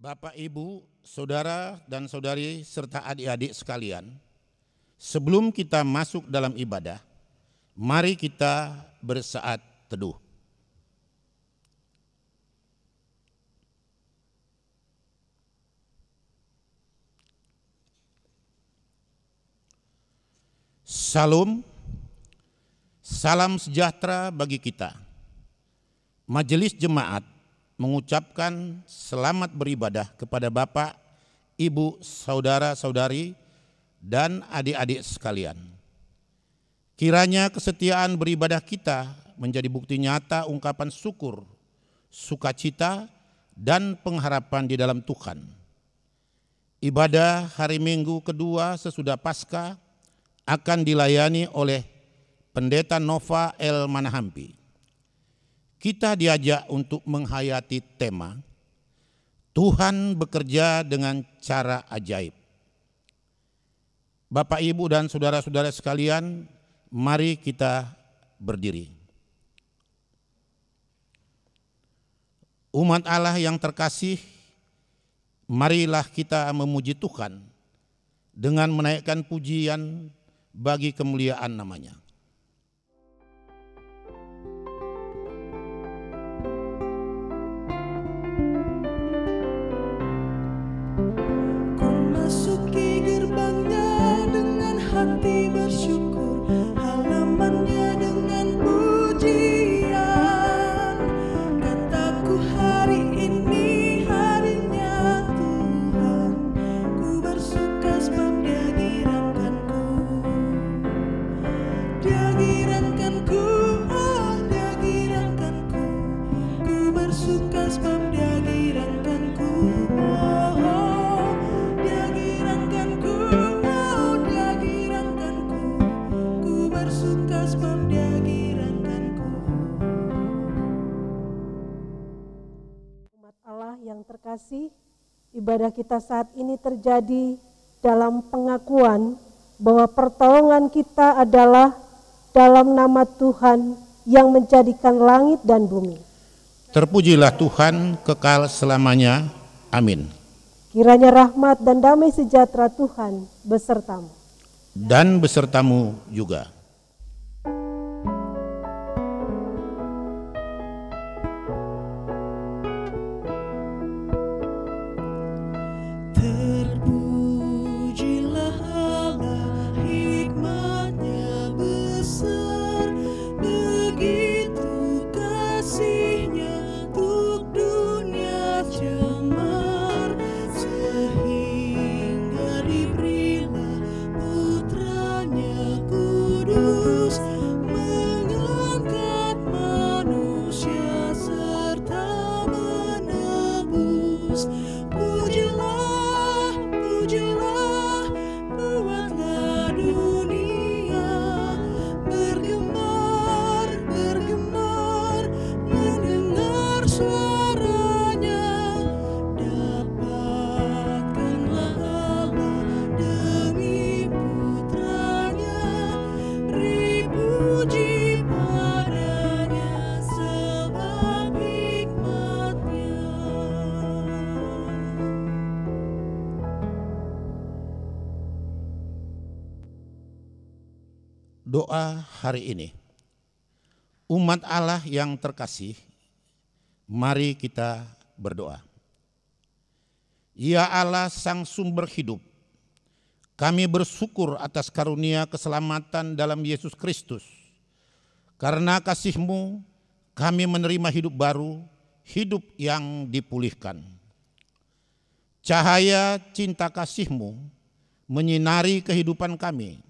Bapak, Ibu, Saudara dan Saudari serta adik-adik sekalian, sebelum kita masuk dalam ibadah, mari kita bersaat teduh. Salam, salam sejahtera bagi kita. Majelis Jemaat mengucapkan selamat beribadah kepada Bapak, Ibu, Saudara-saudari, dan adik-adik sekalian. Kiranya kesetiaan beribadah kita menjadi bukti nyata ungkapan syukur, sukacita, dan pengharapan di dalam Tuhan. Ibadah hari Minggu kedua sesudah Paskah akan dilayani oleh Pendeta Nova L. Manahampi. Kita diajak untuk menghayati tema Tuhan bekerja dengan cara ajaib. Bapak, Ibu, dan saudara-saudara sekalian, mari kita berdiri. Umat Allah yang terkasih, marilah kita memuji Tuhan dengan menaikkan pujian bagi kemuliaan namanya. Masuki gerbangnya dengan hati bersyukur, halamannya dengan pujian. Kataku hari ini harinya Tuhan, ku bersuka sebab Dia girankanku. Dia girankanku, oh Dia girankanku, ku bersuka sebab Dia girankanku. Yang terkasih, ibadah kita saat ini terjadi dalam pengakuan bahwa pertolongan kita adalah dalam nama Tuhan yang menjadikan langit dan bumi. Terpujilah Tuhan kekal selamanya. Amin. Kiranya rahmat dan damai sejahtera Tuhan besertamu. Dan besertamu juga. Doa hari ini. Umat Allah yang terkasih, mari kita berdoa. Ya Allah, Sang Sumber hidup, kami bersyukur atas karunia keselamatan dalam Yesus Kristus. Karena kasih-Mu, kami menerima hidup baru, hidup yang dipulihkan. Cahaya cinta kasih-Mu menyinari kehidupan kami.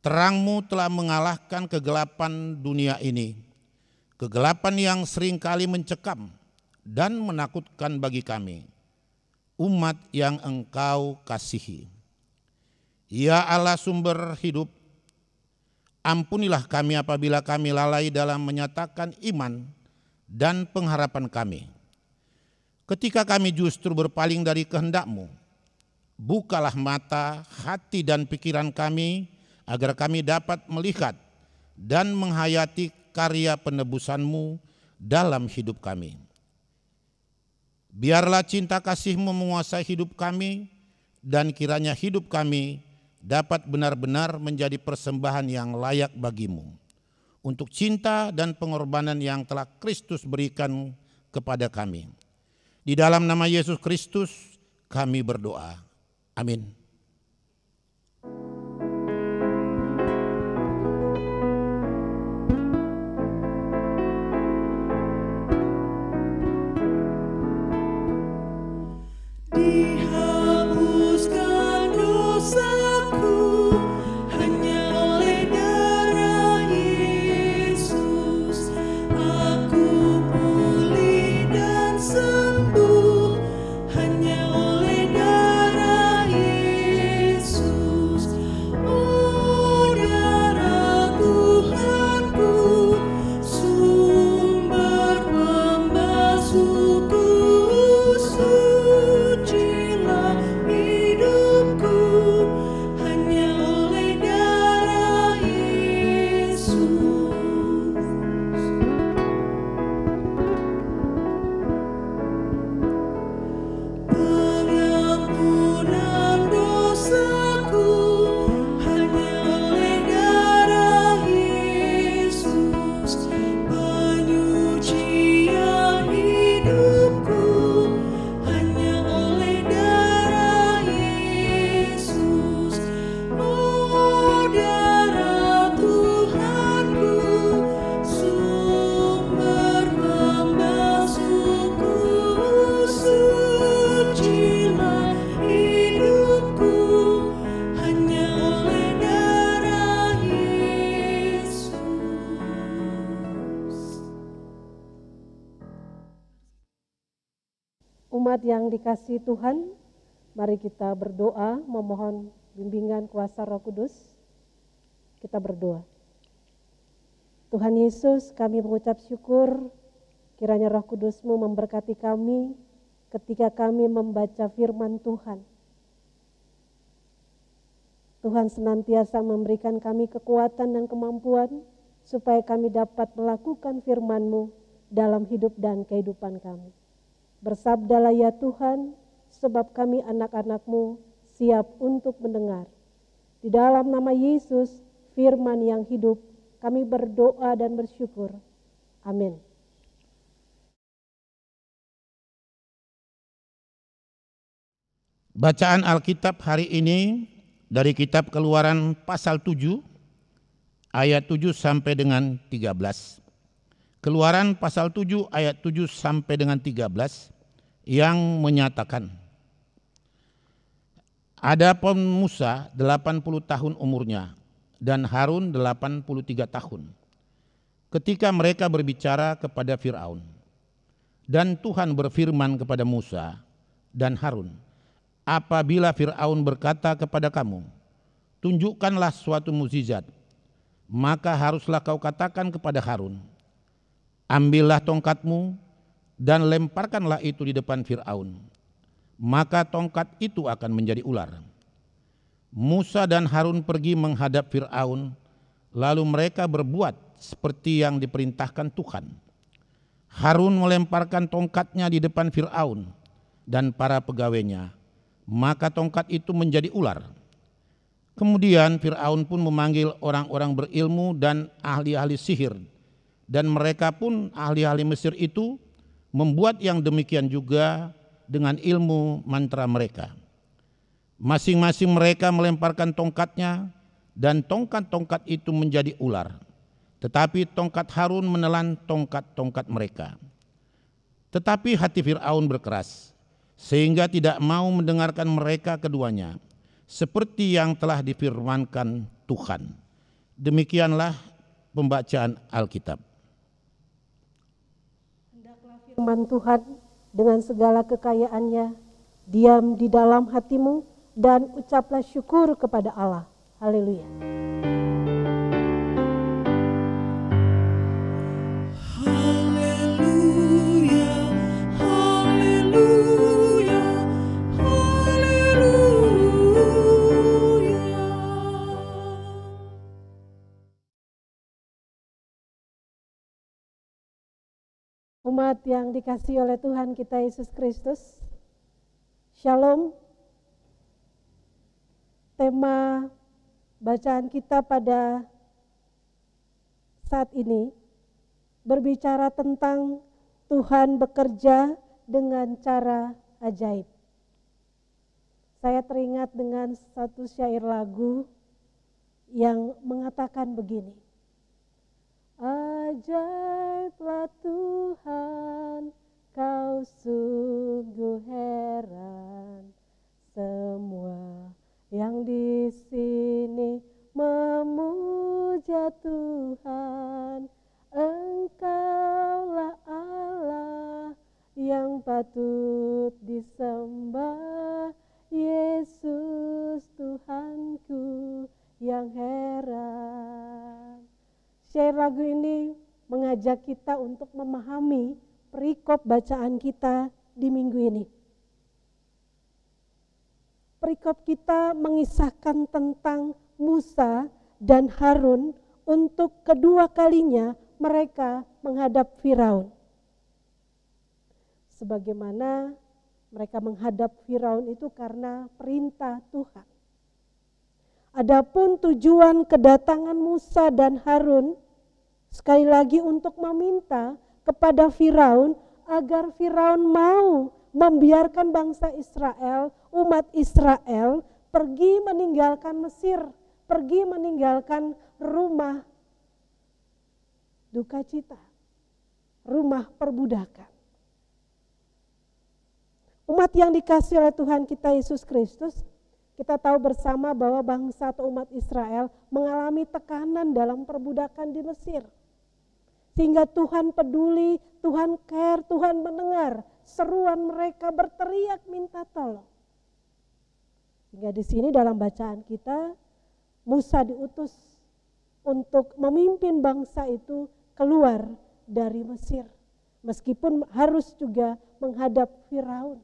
Terang-Mu telah mengalahkan kegelapan dunia ini, kegelapan yang seringkali mencekam dan menakutkan bagi kami, umat yang Engkau kasihi. Ya Allah sumber hidup, ampunilah kami apabila kami lalai dalam menyatakan iman dan pengharapan kami. Ketika kami justru berpaling dari kehendak-Mu, bukalah mata, hati dan pikiran kami, agar kami dapat melihat dan menghayati karya penebusan-Mu dalam hidup kami. Biarlah cinta kasih-Mu menguasai hidup kami, dan kiranya hidup kami dapat benar-benar menjadi persembahan yang layak bagi-Mu, untuk cinta dan pengorbanan yang telah Kristus berikan kepada kami. Di dalam nama Yesus Kristus kami berdoa. Amin. Dihapuskan dosaku hanya oleh darah Yesus. Aku pulih dan sembuh hanya oleh darah Yesus. Oh, darah Tuhanku, sumber pembasuhku, sucilah hidupku hanya oleh darah Yesus. Pengampunan dosaku hanya oleh darah Yesus. Penyucian hidupku hanya oleh darah Yesus. Oh, darah Tuhanku, sumber pembasuhku, sucilah hidupku hanya oleh darah Yesus. Umat yang dikasihi Tuhan, mari kita berdoa memohon bimbingan kuasa Roh Kudus. Kita berdoa. Tuhan Yesus, kami mengucap syukur kiranya Roh Kudus-Mu memberkati kami ketika kami membaca firman Tuhan. Tuhan senantiasa memberikan kami kekuatan dan kemampuan supaya kami dapat melakukan firman-Mu dalam hidup dan kehidupan kami. Bersabdalah ya Tuhan, sebab kami anak-anak-Mu siap untuk mendengar. Di dalam nama Yesus, firman yang hidup, kami berdoa dan bersyukur. Amin. Bacaan Alkitab hari ini dari kitab Keluaran pasal 7 ayat 7 sampai dengan 13. Keluaran pasal 7 ayat 7 sampai dengan 13 yang menyatakan, adapun Musa 80 tahun umurnya dan Harun 83 tahun ketika mereka berbicara kepada Firaun. Dan Tuhan berfirman kepada Musa dan Harun, apabila Firaun berkata kepada kamu, tunjukkanlah suatu mukjizat, maka haruslah kau katakan kepada Harun, ambillah tongkatmu dan lemparkanlah itu di depan Firaun, maka tongkat itu akan menjadi ular. Musa dan Harun pergi menghadap Firaun, lalu mereka berbuat seperti yang diperintahkan Tuhan. Harun melemparkan tongkatnya di depan Firaun dan para pegawainya, maka tongkat itu menjadi ular. Kemudian Firaun pun memanggil orang-orang berilmu dan ahli-ahli sihir, dan mereka pun ahli-ahli Mesir itu membuat yang demikian juga dengan ilmu mantra mereka. Masing-masing mereka melemparkan tongkatnya, dan tongkat-tongkat itu menjadi ular. Tetapi tongkat Harun menelan tongkat-tongkat mereka. Tetapi hati Firaun berkeras, sehingga tidak mau mendengarkan mereka keduanya, seperti yang telah difirmankan Tuhan. Demikianlah pembacaan Alkitab. Firman Tuhan dengan segala kekayaannya, diam di dalam hatimu dan ucaplah syukur kepada Allah. Haleluya. Haleluya, haleluya, haleluya. Umat yang dikasihi oleh Tuhan kita Yesus Kristus, Shalom. Tema bacaan kita pada saat ini berbicara tentang Tuhan bekerja dengan cara ajaib. Saya teringat dengan satu syair lagu yang mengatakan begini. Ajaiblah Tuhan, kau sungguh heran. Semua yang di sini memuja Tuhan. Engkaulah Allah yang patut disembah. Yesus Tuhanku yang heran. Syair lagu ini mengajak kita untuk memahami perikop bacaan kita di minggu ini. Perikop kita mengisahkan tentang Musa dan Harun untuk kedua kalinya mereka menghadap Firaun. Sebagaimana mereka menghadap Firaun itu karena perintah Tuhan. Adapun tujuan kedatangan Musa dan Harun sekali lagi untuk meminta kepada Firaun agar Firaun mau membiarkan bangsa Israel, umat Israel pergi meninggalkan Mesir, pergi meninggalkan rumah duka cita, rumah perbudakan. Umat yang dikasihi oleh Tuhan kita Yesus Kristus, kita tahu bersama bahwa bangsa atau umat Israel mengalami tekanan dalam perbudakan di Mesir. Sehingga Tuhan peduli, Tuhan care, Tuhan mendengar seruan mereka berteriak minta tolong. Sehingga di sini dalam bacaan kita, Musa diutus untuk memimpin bangsa itu keluar dari Mesir. Meskipun harus juga menghadap Firaun.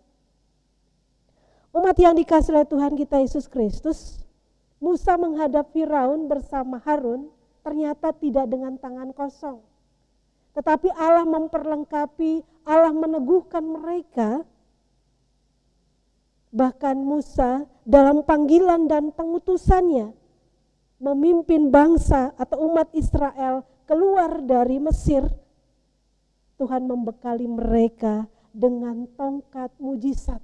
Umat yang dikasihi oleh Tuhan kita Yesus Kristus, Musa menghadap Firaun bersama Harun ternyata tidak dengan tangan kosong. Tetapi Allah memperlengkapi, Allah meneguhkan mereka. Bahkan Musa dalam panggilan dan pengutusannya memimpin bangsa atau umat Israel keluar dari Mesir. Tuhan membekali mereka dengan tongkat mujizat.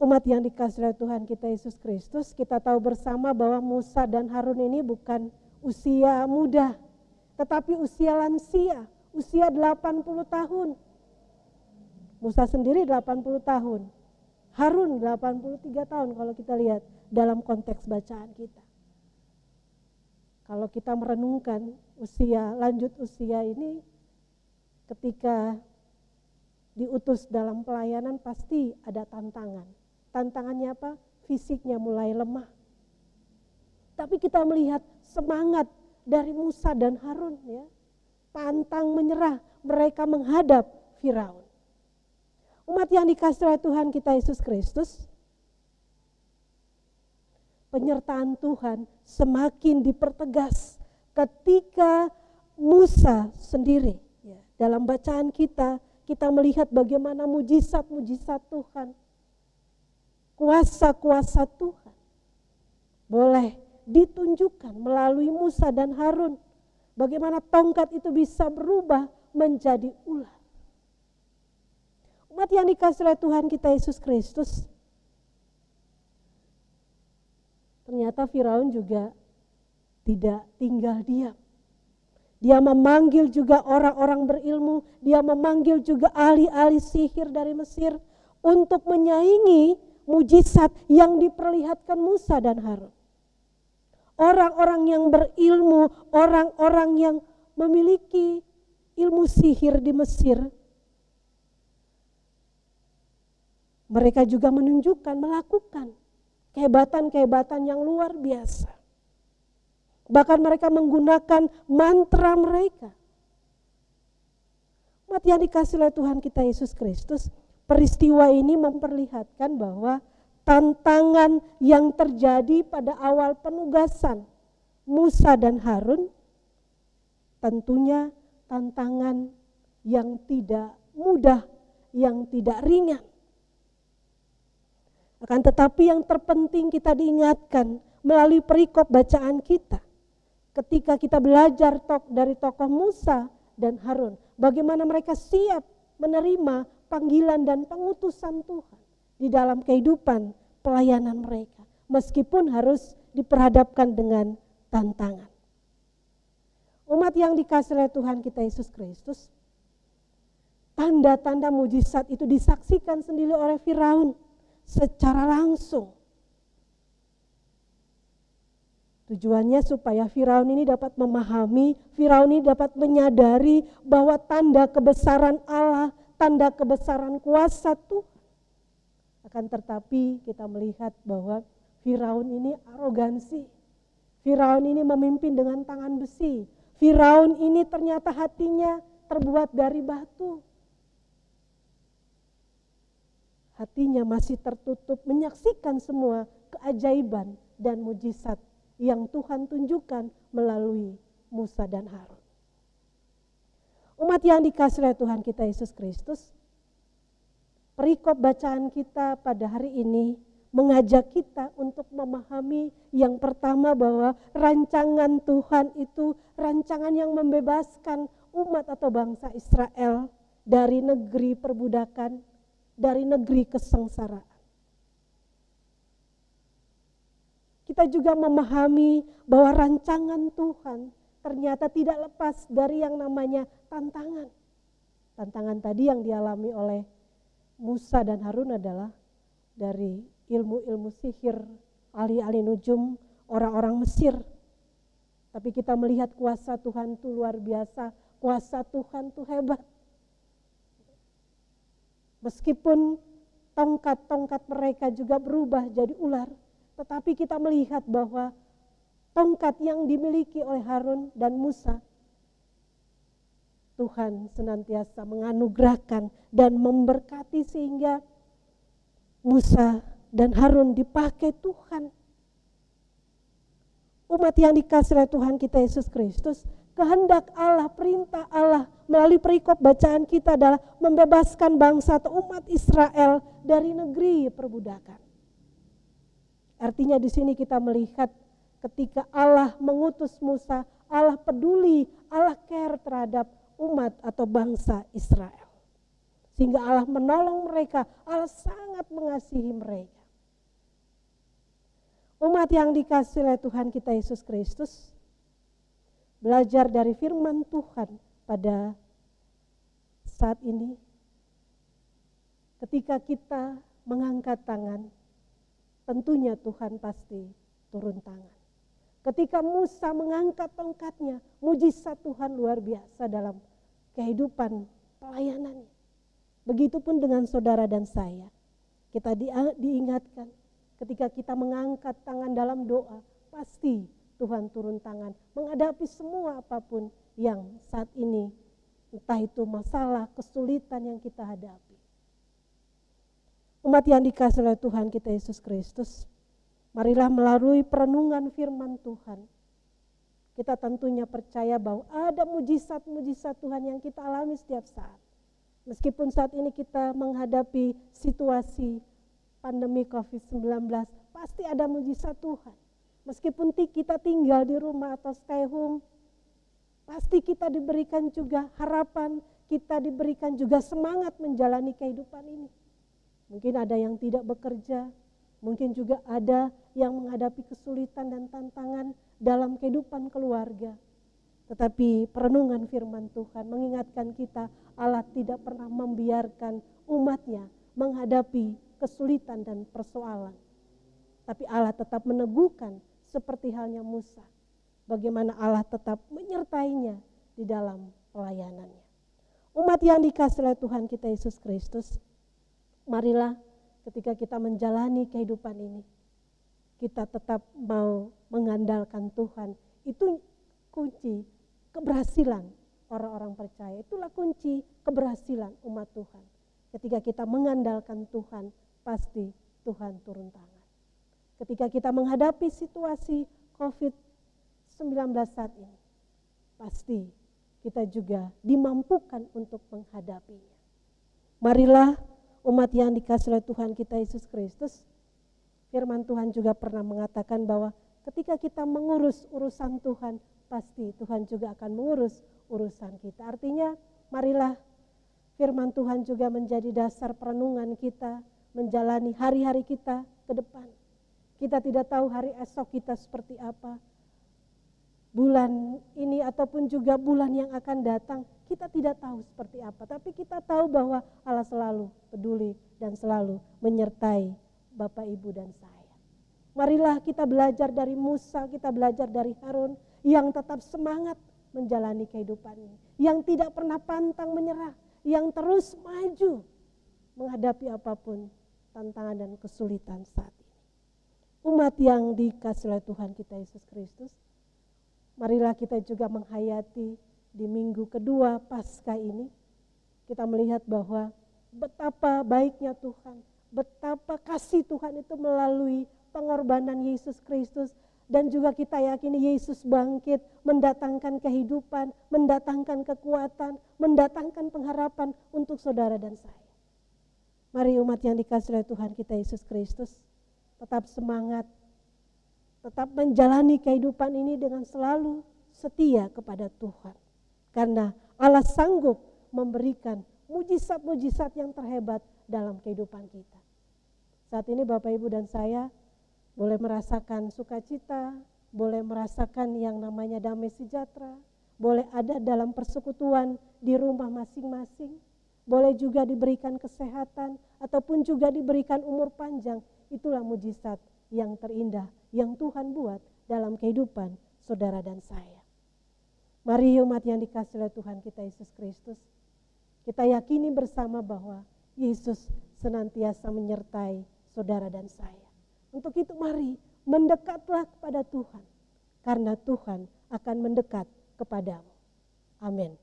Umat yang dikasihi oleh Tuhan kita Yesus Kristus, kita tahu bersama bahwa Musa dan Harun ini bukan usia muda, tetapi usia lansia, usia 80 tahun. Musa sendiri 80 tahun, Harun 83 tahun kalau kita lihat dalam konteks bacaan kita. Kalau kita merenungkan lanjut usia ini, ketika diutus dalam pelayanan pasti ada tantangan. Tantangannya apa? Fisiknya mulai lemah. Tapi kita melihat semangat dari Musa dan Harun, ya, pantang menyerah, mereka menghadap Firaun. Umat yang dikasihi oleh Tuhan kita Yesus Kristus, penyertaan Tuhan semakin dipertegas ketika Musa sendiri, ya, dalam bacaan kita melihat bagaimana mujizat-mujizat Tuhan. Kuasa-kuasa Tuhan boleh ditunjukkan melalui Musa dan Harun. Bagaimana tongkat itu bisa berubah menjadi ular. Umat yang dikasihi oleh Tuhan kita Yesus Kristus, ternyata Firaun juga tidak tinggal diam. Dia memanggil juga orang-orang berilmu, dia memanggil juga ahli-ahli sihir dari Mesir untuk menyaingi mujizat yang diperlihatkan Musa dan Harun. Orang-orang yang berilmu, orang-orang yang memiliki ilmu sihir di Mesir, mereka juga menunjukkan, melakukan kehebatan-kehebatan yang luar biasa. Bahkan mereka menggunakan mantra mereka. Umat yang dikasihi oleh Tuhan kita Yesus Kristus, peristiwa ini memperlihatkan bahwa tantangan yang terjadi pada awal penugasan Musa dan Harun tentunya tantangan yang tidak mudah, yang tidak ringan. Akan tetapi yang terpenting kita diingatkan melalui perikop bacaan kita. Ketika kita belajar dari tokoh Musa dan Harun, bagaimana mereka siap menerima panggilan dan pengutusan Tuhan di dalam kehidupan pelayanan mereka, meskipun harus diperhadapkan dengan tantangan. Umat yang dikasihi oleh Tuhan kita Yesus Kristus, tanda-tanda mujizat itu disaksikan sendiri oleh Firaun secara langsung. Tujuannya supaya Firaun ini dapat memahami, Firaun ini dapat menyadari bahwa tanda kebesaran Allah, tanda kebesaran kuasa Tuhan. Akan tetapi kita melihat bahwa Firaun ini arogansi. Firaun ini memimpin dengan tangan besi. Firaun ini ternyata hatinya terbuat dari batu. Hatinya masih tertutup menyaksikan semua keajaiban dan mujizat yang Tuhan tunjukkan melalui Musa dan Harun. Umat yang dikasihi oleh Tuhan kita Yesus Kristus, perikop bacaan kita pada hari ini mengajak kita untuk memahami yang pertama bahwa rancangan Tuhan itu rancangan yang membebaskan umat atau bangsa Israel dari negeri perbudakan, dari negeri kesengsaraan. Kita juga memahami bahwa rancangan Tuhan ternyata tidak lepas dari yang namanya tantangan. Tantangan tadi yang dialami oleh Musa dan Harun adalah dari ilmu-ilmu sihir, ahli-ahli nujum, orang-orang Mesir. Tapi kita melihat kuasa Tuhan itu luar biasa, kuasa Tuhan itu hebat. Meskipun tongkat-tongkat mereka juga berubah jadi ular, tetapi kita melihat bahwa tongkat yang dimiliki oleh Harun dan Musa, Tuhan senantiasa menganugerahkan dan memberkati sehingga Musa dan Harun dipakai Tuhan. Umat yang dikasihi oleh Tuhan kita Yesus Kristus, kehendak Allah, perintah Allah melalui perikop bacaan kita adalah membebaskan bangsa atau umat Israel dari negeri perbudakan. Artinya di sini kita melihat ketika Allah mengutus Musa, Allah peduli, Allah care terhadap umat atau bangsa Israel. Sehingga Allah menolong mereka, Allah sangat mengasihi mereka. Umat yang dikasihi oleh Tuhan kita Yesus Kristus, belajar dari firman Tuhan pada saat ini, ketika kita mengangkat tangan, tentunya Tuhan pasti turun tangan. Ketika Musa mengangkat tongkatnya, mujizat Tuhan luar biasa dalam kehidupan pelayanannya. Begitupun dengan saudara dan saya. Kita diingatkan ketika kita mengangkat tangan dalam doa, pasti Tuhan turun tangan menghadapi semua apapun yang saat ini, entah itu masalah, kesulitan yang kita hadapi. Umat yang dikasihi oleh Tuhan kita Yesus Kristus, marilah melalui perenungan firman Tuhan, kita tentunya percaya bahwa ada mujizat-mujizat Tuhan yang kita alami setiap saat. Meskipun saat ini kita menghadapi situasi pandemi COVID-19, pasti ada mujizat Tuhan. Meskipun kita tinggal di rumah atau stay home, pasti kita diberikan juga harapan, kita diberikan juga semangat menjalani kehidupan ini. Mungkin ada yang tidak bekerja, mungkin juga ada yang menghadapi kesulitan dan tantangan dalam kehidupan keluarga. Tetapi perenungan firman Tuhan mengingatkan kita, Allah tidak pernah membiarkan umatnya menghadapi kesulitan dan persoalan. Tapi Allah tetap meneguhkan seperti halnya Musa. Bagaimana Allah tetap menyertainya di dalam pelayanannya. Umat yang dikasihi oleh Tuhan kita Yesus Kristus, marilah ketika kita menjalani kehidupan ini, kita tetap mau mengandalkan Tuhan. Itu kunci keberhasilan orang-orang percaya. Itulah kunci keberhasilan umat Tuhan. Ketika kita mengandalkan Tuhan, pasti Tuhan turun tangan. Ketika kita menghadapi situasi COVID-19 saat ini, pasti kita juga dimampukan untuk menghadapinya. Marilah umat yang dikasihi oleh Tuhan kita Yesus Kristus, firman Tuhan juga pernah mengatakan bahwa ketika kita mengurus urusan Tuhan, pasti Tuhan juga akan mengurus urusan kita. Artinya, marilah firman Tuhan juga menjadi dasar perenungan kita, menjalani hari-hari kita ke depan. Kita tidak tahu hari esok kita seperti apa. Bulan ini ataupun juga bulan yang akan datang, kita tidak tahu seperti apa. Tapi kita tahu bahwa Allah selalu peduli dan selalu menyertai Bapak, Ibu, dan saya. Marilah kita belajar dari Musa, kita belajar dari Harun yang tetap semangat menjalani kehidupan ini. Yang tidak pernah pantang menyerah, yang terus maju menghadapi apapun tantangan dan kesulitan saat ini. Umat yang dikasihi oleh Tuhan kita Yesus Kristus, marilah kita juga menghayati di minggu kedua Paskah ini, kita melihat bahwa betapa baiknya Tuhan, betapa kasih Tuhan itu melalui pengorbanan Yesus Kristus, dan juga kita yakini Yesus bangkit, mendatangkan kehidupan, mendatangkan kekuatan, mendatangkan pengharapan untuk saudara dan saya. Mari umat yang dikasihi oleh Tuhan kita Yesus Kristus, tetap semangat, tetap menjalani kehidupan ini dengan selalu setia kepada Tuhan. Karena Allah sanggup memberikan mujizat-mujizat yang terhebat dalam kehidupan kita. Saat ini Bapak, Ibu, dan saya boleh merasakan sukacita, boleh merasakan yang namanya damai sejahtera, boleh ada dalam persekutuan di rumah masing-masing, boleh juga diberikan kesehatan ataupun juga diberikan umur panjang. Itulah mujizat yang terindah yang Tuhan buat dalam kehidupan saudara dan saya. Mari umat yang dikasihi oleh Tuhan kita Yesus Kristus, kita yakini bersama bahwa Yesus senantiasa menyertai saudara dan saya. Untuk itu mari mendekatlah kepada Tuhan, karena Tuhan akan mendekat kepadamu. Amin.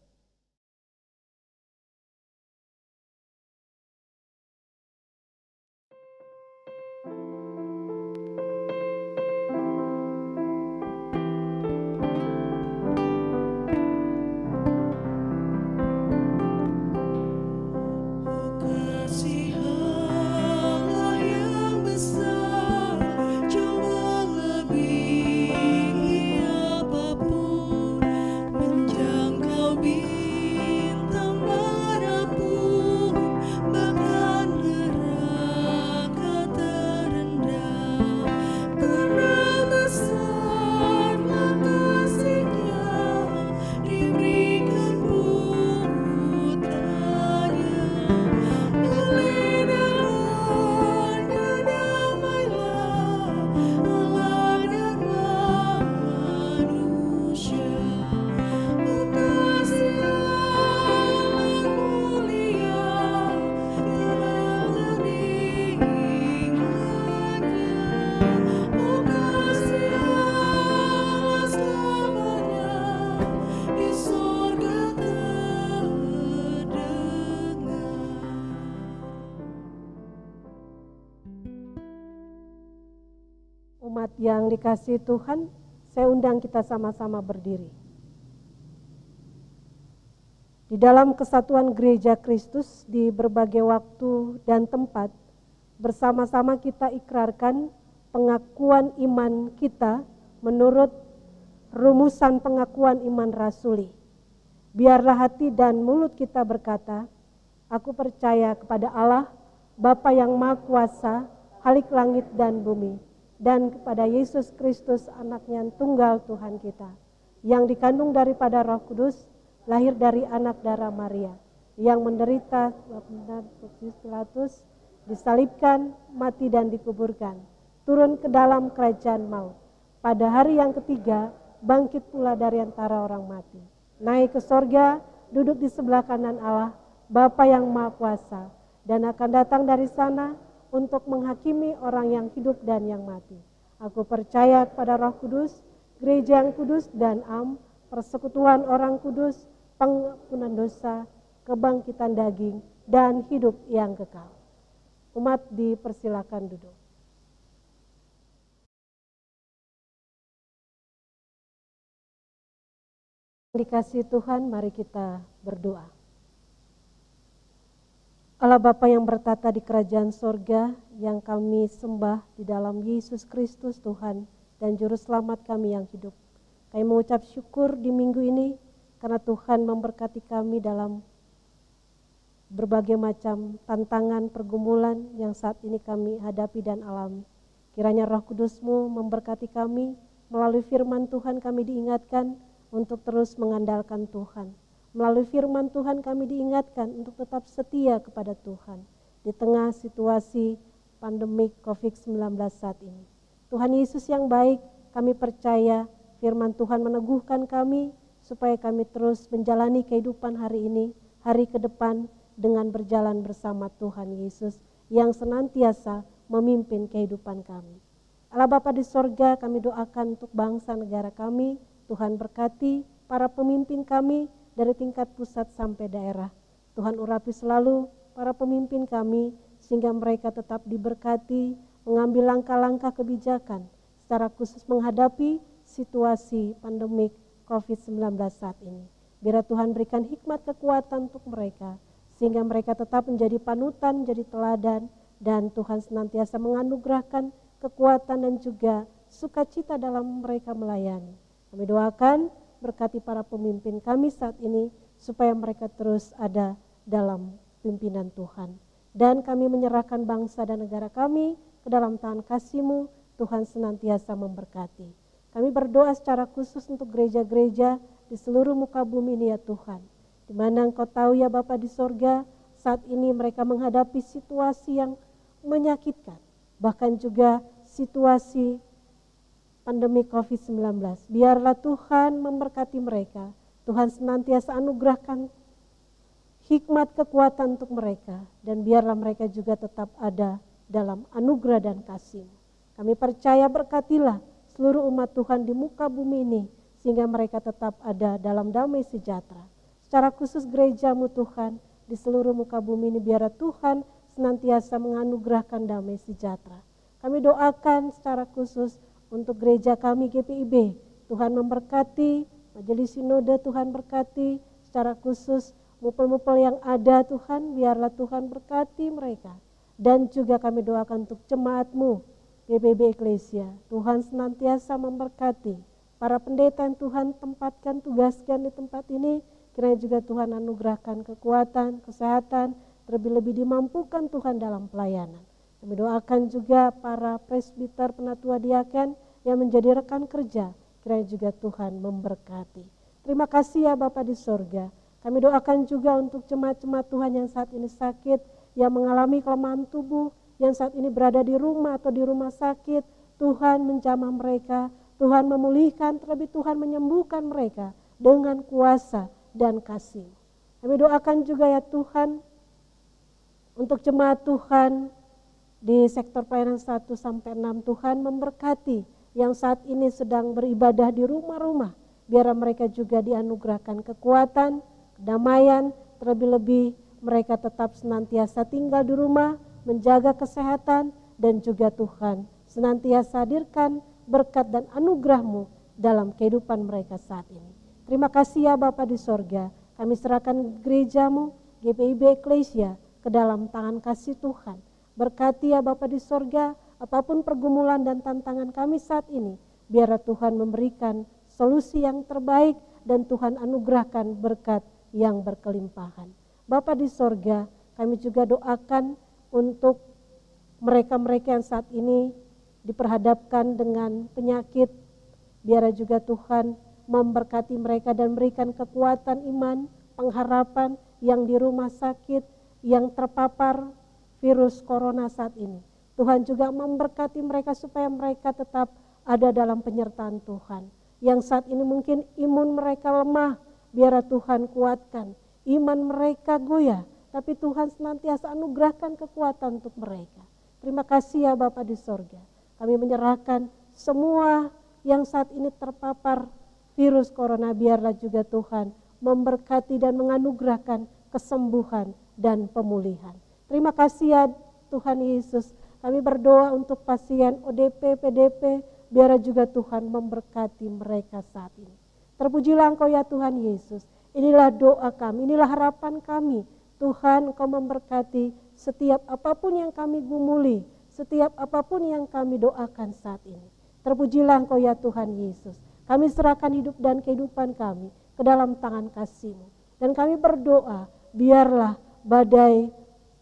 Kasih Allah yang besar, jauh melebihi apapun, menjangkau bintang manapun, bahkan neraka terendah. Karena besarlah kasih-Nya, diberikan putranya. Oleh darahnya damailah Allah dan manusia. Oh, kasih Allah mulia dalam keninginannya. Oh, kasih Allah selamanya di sorga terdengar. Umat yang dikasihi Tuhan, saya undang kita sama-sama berdiri. Di dalam kesatuan gereja Kristus di berbagai waktu dan tempat, bersama-sama kita ikrarkan pengakuan iman kita menurut rumusan pengakuan iman rasuli. Biarlah hati dan mulut kita berkata, aku percaya kepada Allah, Bapa yang Maha Kuasa, Khalik langit dan bumi, dan kepada Yesus Kristus anaknya yang tunggal Tuhan kita, yang dikandung daripada Roh Kudus, lahir dari anak darah Maria, yang menderita benar Pontius Pilatus, disalibkan, mati dan dikuburkan, turun ke dalam kerajaan maut. Pada hari yang ketiga, bangkit pula dari antara orang mati, naik ke sorga, duduk di sebelah kanan Allah, Bapa yang Maha Kuasa, dan akan datang dari sana untuk menghakimi orang yang hidup dan yang mati. Aku percaya kepada Roh Kudus, gereja yang kudus dan am, persekutuan orang kudus, pengampunan dosa, kebangkitan daging, dan hidup yang kekal. Umat dipersilakan duduk. Dikasihi Tuhan, mari kita berdoa. Allah Bapa yang bertata di kerajaan sorga, yang kami sembah di dalam Yesus Kristus Tuhan dan Juru Selamat kami yang hidup. Kami mengucap syukur di minggu ini karena Tuhan memberkati kami dalam berbagai macam tantangan pergumulan yang saat ini kami hadapi dan alami. Kiranya Roh Kudus-Mu memberkati kami, melalui firman Tuhan kami diingatkan untuk terus mengandalkan Tuhan. Melalui firman Tuhan kami diingatkan untuk tetap setia kepada Tuhan di tengah situasi pandemik COVID-19 saat ini. Tuhan Yesus yang baik, kami percaya firman Tuhan meneguhkan kami supaya kami terus menjalani kehidupan hari ini, hari ke depan dengan berjalan bersama Tuhan Yesus yang senantiasa memimpin kehidupan kami. Allah Bapa di sorga, kami doakan untuk bangsa negara kami. Tuhan berkati para pemimpin kami dari tingkat pusat sampai daerah. Tuhan urapi selalu para pemimpin kami sehingga mereka tetap diberkati mengambil langkah-langkah kebijakan secara khusus menghadapi situasi pandemik COVID-19 saat ini. Biar Tuhan berikan hikmat kekuatan untuk mereka sehingga mereka tetap menjadi panutan, menjadi teladan, dan Tuhan senantiasa menganugerahkan kekuatan dan juga sukacita dalam mereka melayani. Kami doakan berkati para pemimpin kami saat ini supaya mereka terus ada dalam pimpinan Tuhan. Dan kami menyerahkan bangsa dan negara kami ke dalam tangan kasih-Mu, Tuhan senantiasa memberkati. Kami berdoa secara khusus untuk gereja-gereja di seluruh muka bumi ini ya Tuhan. Di mana Engkau tahu ya Bapa di sorga, saat ini mereka menghadapi situasi yang menyakitkan. Bahkan juga situasi pandemi COVID-19. Biarlah Tuhan memberkati mereka. Tuhan senantiasa anugerahkan hikmat kekuatan untuk mereka. Dan biarlah mereka juga tetap ada dalam anugerah dan kasih. Kami percaya berkatilah seluruh umat Tuhan di muka bumi ini. Sehingga mereka tetap ada dalam damai sejahtera. Secara khusus gereja-Mu Tuhan di seluruh muka bumi ini. Biarlah Tuhan senantiasa menganugerahkan damai sejahtera. Kami doakan secara khusus untuk gereja kami GPIB, Tuhan memberkati, majelis sinode Tuhan berkati, secara khusus mupel-mupel yang ada Tuhan, biarlah Tuhan berkati mereka. Dan juga kami doakan untuk jemaat-Mu, GPIB Eklesia, Tuhan senantiasa memberkati. Para pendeta yang Tuhan tempatkan, tugaskan di tempat ini, kiranya juga Tuhan anugerahkan kekuatan, kesehatan, terlebih-lebih dimampukan Tuhan dalam pelayanan. Kami doakan juga para presbiter, penatua diaken yang menjadi rekan kerja. Kiranya juga Tuhan memberkati. Terima kasih ya Bapa di sorga. Kami doakan juga untuk jemaat-jemaat Tuhan yang saat ini sakit, yang mengalami kelemahan tubuh, yang saat ini berada di rumah atau di rumah sakit. Tuhan menjamah mereka, Tuhan memulihkan, terlebih Tuhan menyembuhkan mereka dengan kuasa dan kasih. Kami doakan juga ya Tuhan untuk jemaat Tuhan di sektor pelayanan 1-6 Tuhan memberkati yang saat ini sedang beribadah di rumah-rumah. Biar mereka juga dianugerahkan kekuatan, kedamaian, terlebih-lebih mereka tetap senantiasa tinggal di rumah, menjaga kesehatan, dan juga Tuhan senantiasa hadirkan berkat dan anugerah-Mu dalam kehidupan mereka saat ini. Terima kasih ya Bapa di sorga, kami serahkan gereja-Mu, GPIB Eklesia, ke dalam tangan kasih Tuhan. Berkati ya Bapa di sorga, apapun pergumulan dan tantangan kami saat ini, biarlah Tuhan memberikan solusi yang terbaik dan Tuhan anugerahkan berkat yang berkelimpahan. Bapa di sorga, kami juga doakan untuk mereka-mereka yang saat ini diperhadapkan dengan penyakit, biarlah juga Tuhan memberkati mereka dan berikan kekuatan iman, pengharapan yang di rumah sakit, yang terpapar virus corona saat ini. Tuhan juga memberkati mereka supaya mereka tetap ada dalam penyertaan Tuhan. Yang saat ini mungkin imun mereka lemah, biarlah Tuhan kuatkan. Iman mereka goyah, tapi Tuhan senantiasa anugerahkan kekuatan untuk mereka. Terima kasih ya Bapa di sorga. Kami menyerahkan semua yang saat ini terpapar virus corona, biarlah juga Tuhan memberkati dan menganugerahkan kesembuhan dan pemulihan. Terima kasih ya Tuhan Yesus. Kami berdoa untuk pasien ODP, PDP, biarlah juga Tuhan memberkati mereka saat ini. Terpujilah Engkau ya Tuhan Yesus. Inilah doa kami, inilah harapan kami. Tuhan, Engkau memberkati setiap apapun yang kami gumuli, setiap apapun yang kami doakan saat ini. Terpujilah Engkau ya Tuhan Yesus. Kami serahkan hidup dan kehidupan kami ke dalam tangan kasih-Mu. Dan kami berdoa, biarlah badai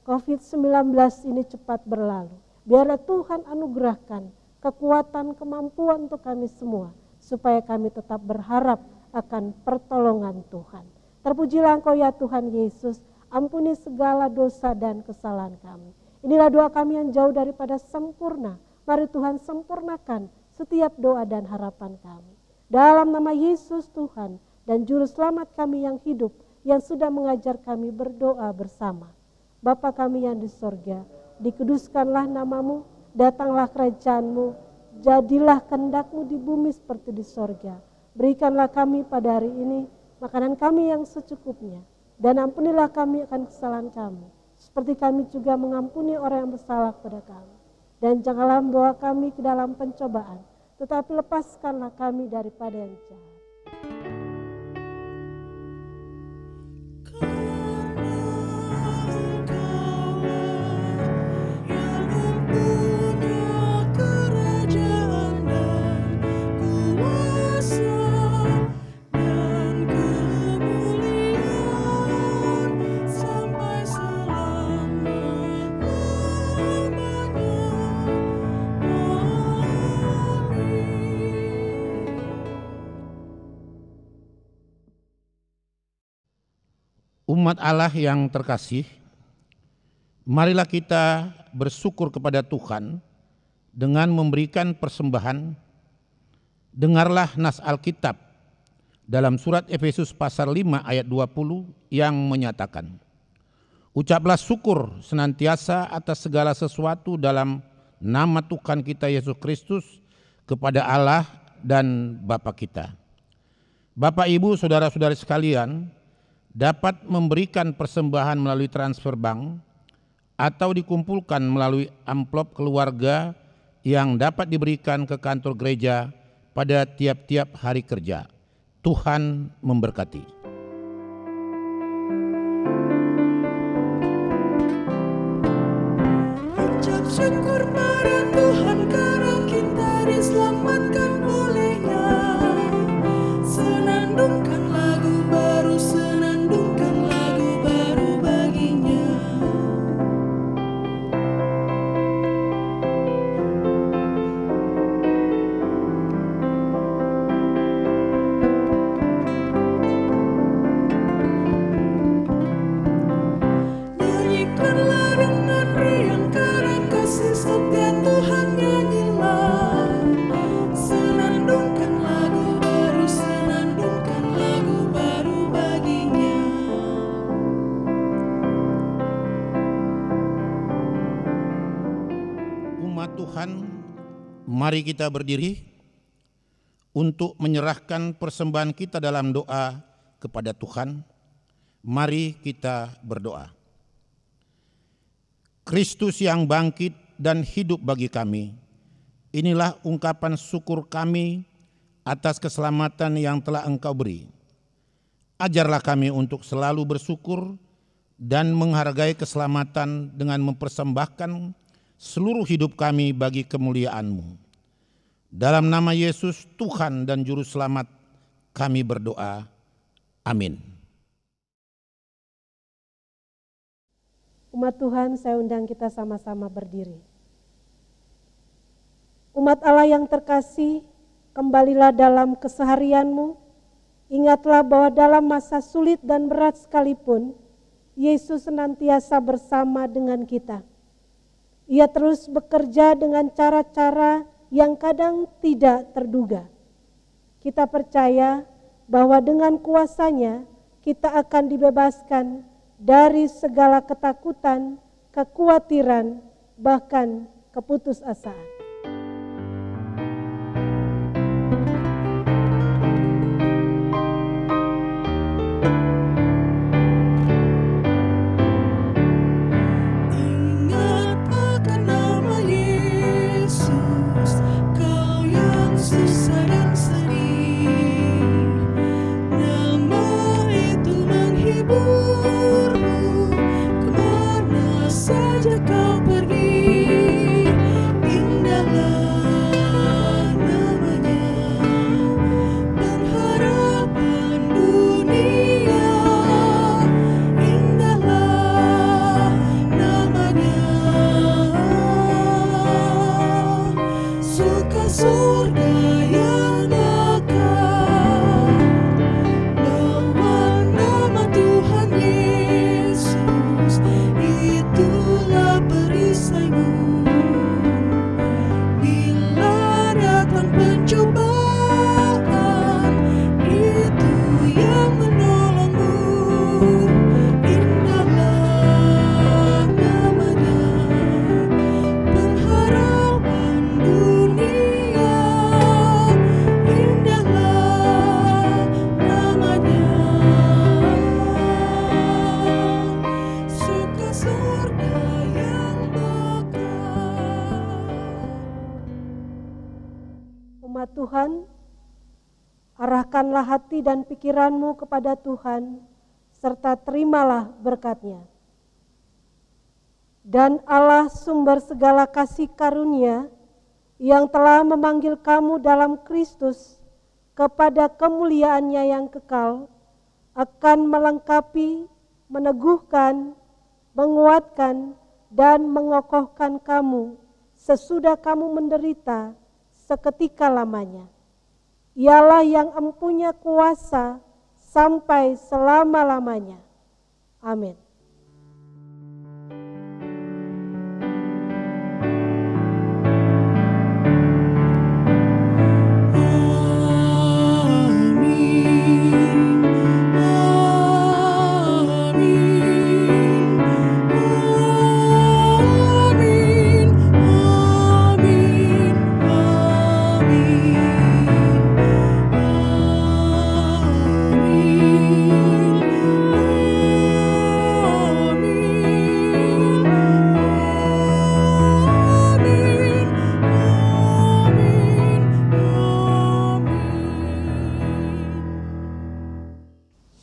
COVID-19 ini cepat berlalu. Biarlah Tuhan anugerahkan kekuatan, kemampuan untuk kami semua, supaya kami tetap berharap akan pertolongan Tuhan. Terpujilah Engkau ya Tuhan Yesus, ampuni segala dosa dan kesalahan kami. Inilah doa kami yang jauh daripada sempurna. Mari Tuhan sempurnakan setiap doa dan harapan kami. Dalam nama Yesus Tuhan dan Juru Selamat kami yang hidup, yang sudah mengajar kami berdoa bersama. Bapa kami yang di sorga, dikuduskanlah namamu, datanglah kerajaan-Mu, jadilah kehendak-Mu di bumi seperti di sorga. Berikanlah kami pada hari ini makanan kami yang secukupnya, dan ampunilah kami akan kesalahan kami, seperti kami juga mengampuni orang yang bersalah kepada kami. Dan janganlah membawa kami ke dalam pencobaan, tetapi lepaskanlah kami daripada yang jahat. Umat Allah yang terkasih, marilah kita bersyukur kepada Tuhan dengan memberikan persembahan. Dengarlah nas Alkitab dalam surat Efesus pasal 5 ayat 20 yang menyatakan, ucaplah syukur senantiasa atas segala sesuatu dalam nama Tuhan kita Yesus Kristus kepada Allah dan Bapa kita. Bapak, Ibu, saudara-saudari sekalian, dapat memberikan persembahan melalui transfer bank atau dikumpulkan melalui amplop keluarga yang dapat diberikan ke kantor gereja pada tiap-tiap hari kerja. Tuhan memberkati. Ucap syukur pada Tuhan karena kita diselamatkan oleh-Nya. Senandungkan lagu baru, senandungkan lagu baru bagi-Nya. Nyanyikanlah dengan riang karena kasih setia Tuhan, nyanyilah. Senandungkan lagu baru, senandungkan lagu baru bagi-Nya. Umat Tuhan, mari kita berdiri untuk menyerahkan persembahan kita dalam doa kepada Tuhan. Mari kita berdoa. Kristus yang bangkit dan hidup bagi kami, inilah ungkapan syukur kami atas keselamatan yang telah Engkau beri. Ajarlah kami untuk selalu bersyukur dan menghargai keselamatan dengan mempersembahkan seluruh hidup kami bagi kemuliaan-Mu. Dalam nama Yesus Tuhan dan Juru Selamat kami berdoa. Amin. Umat Tuhan, saya undang kita sama-sama berdiri. Umat Allah yang terkasih, kembalilah dalam keseharianmu. Ingatlah bahwa dalam masa sulit dan berat sekalipun, Yesus senantiasa bersama dengan kita. Ia terus bekerja dengan cara-cara yang kadang tidak terduga. Kita percaya bahwa dengan kuasa-Nya kita akan dibebaskan dari segala ketakutan, kekhawatiran, bahkan keputusasaan. Ingat akan nama Yesus, kau yang susah dan sedih. surga yang dekat. Bahwa nama Tuhan Yesus itulah perisaimu. Bila datang pencobaan, itu yang menolongmu. Indahlah namanya, pengharapan dunia. Indahlah namanya, suka surga yang dekat. Umat Tuhan, arahkanlah hati dan pikiranmu kepada Tuhan, serta terimalah berkat-Nya. Dan Allah sumber segala kasih karunia, yang telah memanggil kamu dalam Kristus kepada kemuliaan-Nya yang kekal, akan melengkapi, meneguhkan, menguatkan, dan mengokohkan kamu sesudah kamu menderita seketika lamanya. Ialah yang empunya kuasa sampai selama-lamanya. Amin.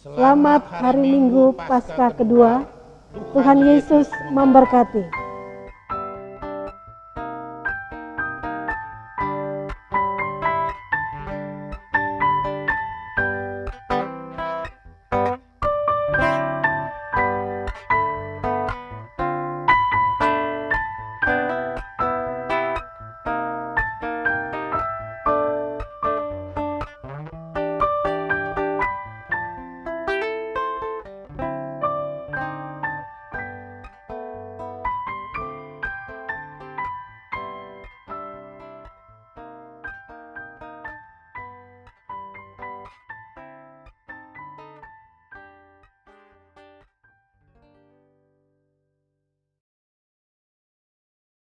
Selamat hari Minggu Paskah kedua. Tuhan Yesus memberkati.